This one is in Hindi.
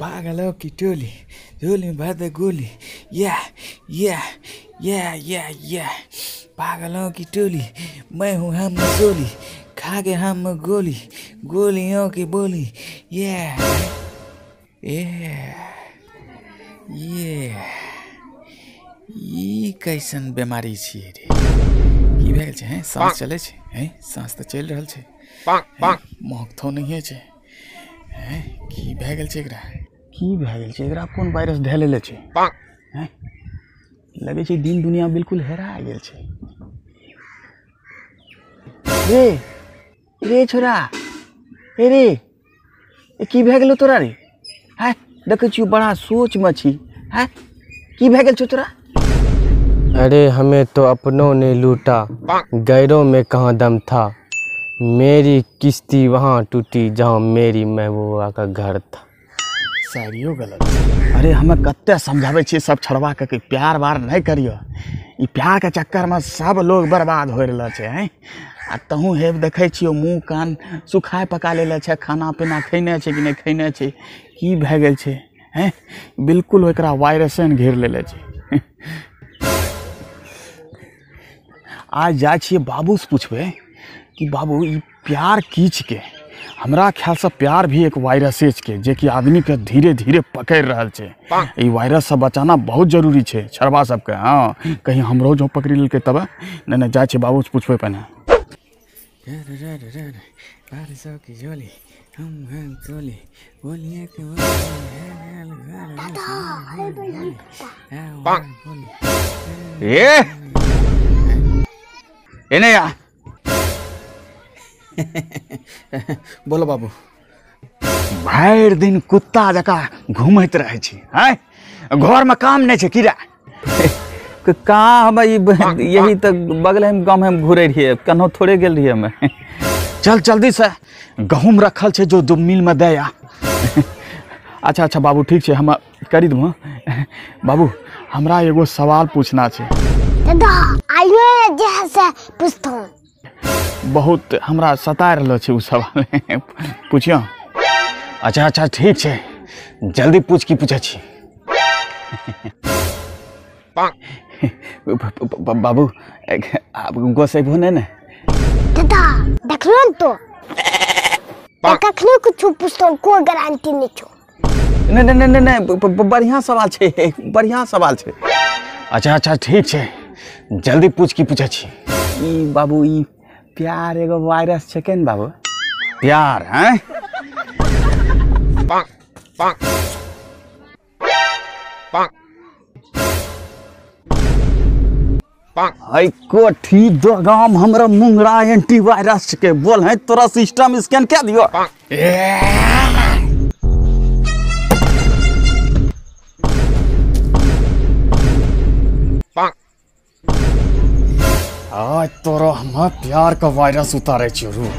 पागलों की टोली, झोली में भर दे गोली। या या या या या पागलों की टोली, मैं हूँ हम गोली, खा के हम गोली, गोलियों की बोली। ये कैसन बीमारी छियै रे? की भेल छै? हैं सांस चले छै? हैं सांस तो चल रहल छै, महक तो नहीं छै। हैं की भए गेल छै एकरा? की भए गेल छै एकरा? कोन वायरस धै लेले छै? हैं लगे छै दिन दुनिया बिल्कुल हेरा गेल छै। रे रे छोरा, रे की भए गेलो तोरा रे? हैं देखे छियो बड़ा सोच में छी। हैं की भए गेल छौ तोरा? अरे हमें तो अपनों ने लूटा, गैरों में कहाँ दम था। मेरी किश्ती वहाँ टूटी जहाँ मेरी महबूबा का घर था। शायरियो गलत। अरे हमें कत्ते समझावे छियै सब छड़वा के प्यार वार नहीं करियो। ई प्यार के चक्कर में सब लोग बर्बाद हो रहल छै। हैं आ तहूँ हेब देखे छियो मुँह कान सुखाय पका लेले छै, खाना पीना खैने छै कि नहीं खैने छै, की भए गेल छै? हैं बिल्कुल एकरा वायरसे ने घेर लेले छै। आज जाइ छियै बाबू से पूछबे कि बाबू ई प्यार की छिके। हमरा ख्याल से प्यार भी एक वायरसे छिके जे कि आदमी के धीरे धीरे पकड़ रहल छै। ई वायरस से बचाना बहुत जरूरी छै छड़वा सबके। हाँ कहीं हमरो जो पकड़ लेलकै तब नहीं जाइ छियै बाबू से पूछबे पहले। या बोलो बाबू। भर दिन कुत्ता जका घूमत रहे छी। हैं घर में काम नहीं छै कीड़ा? काम यही तो बगल में गाँव में घूरे रहिए, कन्हो थोड़े गेल रहिए हमें। चल जल्दी से गहूम रखल छै जो मिल में दे या। अच्छा अच्छा बाबू ठीक है, हम करी दूँ। बाबू हमरा एगो सवाल पूछना छै। दादा आइयो जैसे पूछतो। बहुत हमरा सता रहलो छै उ सवाल। पूछियो। अच्छा अच्छा ठीक है, जल्दी पूछ की पूछे छी। बाबू आप गोसेबो नहीं ने? दादा देखलो न तो कखनो कुछ पूछतो, कोई गारंटी नहीं छो। नहीं बढ़िया सवाल छै, बढ़िया सवाल छै। अच्छा अच्छा ठीक है, जल्दी पूछ की पूछे छी। ई बाबू ई प्यार एगो वायरस छै के न बाबू? प्यार हैं? आई कोठी दगाम हमरा मुंगरा एंटीवायरस के बोल है तोरा सिस्टम स्कैन क्या दियो? आज तोरा हम प्यार का वायरस उतारे छियो। रुक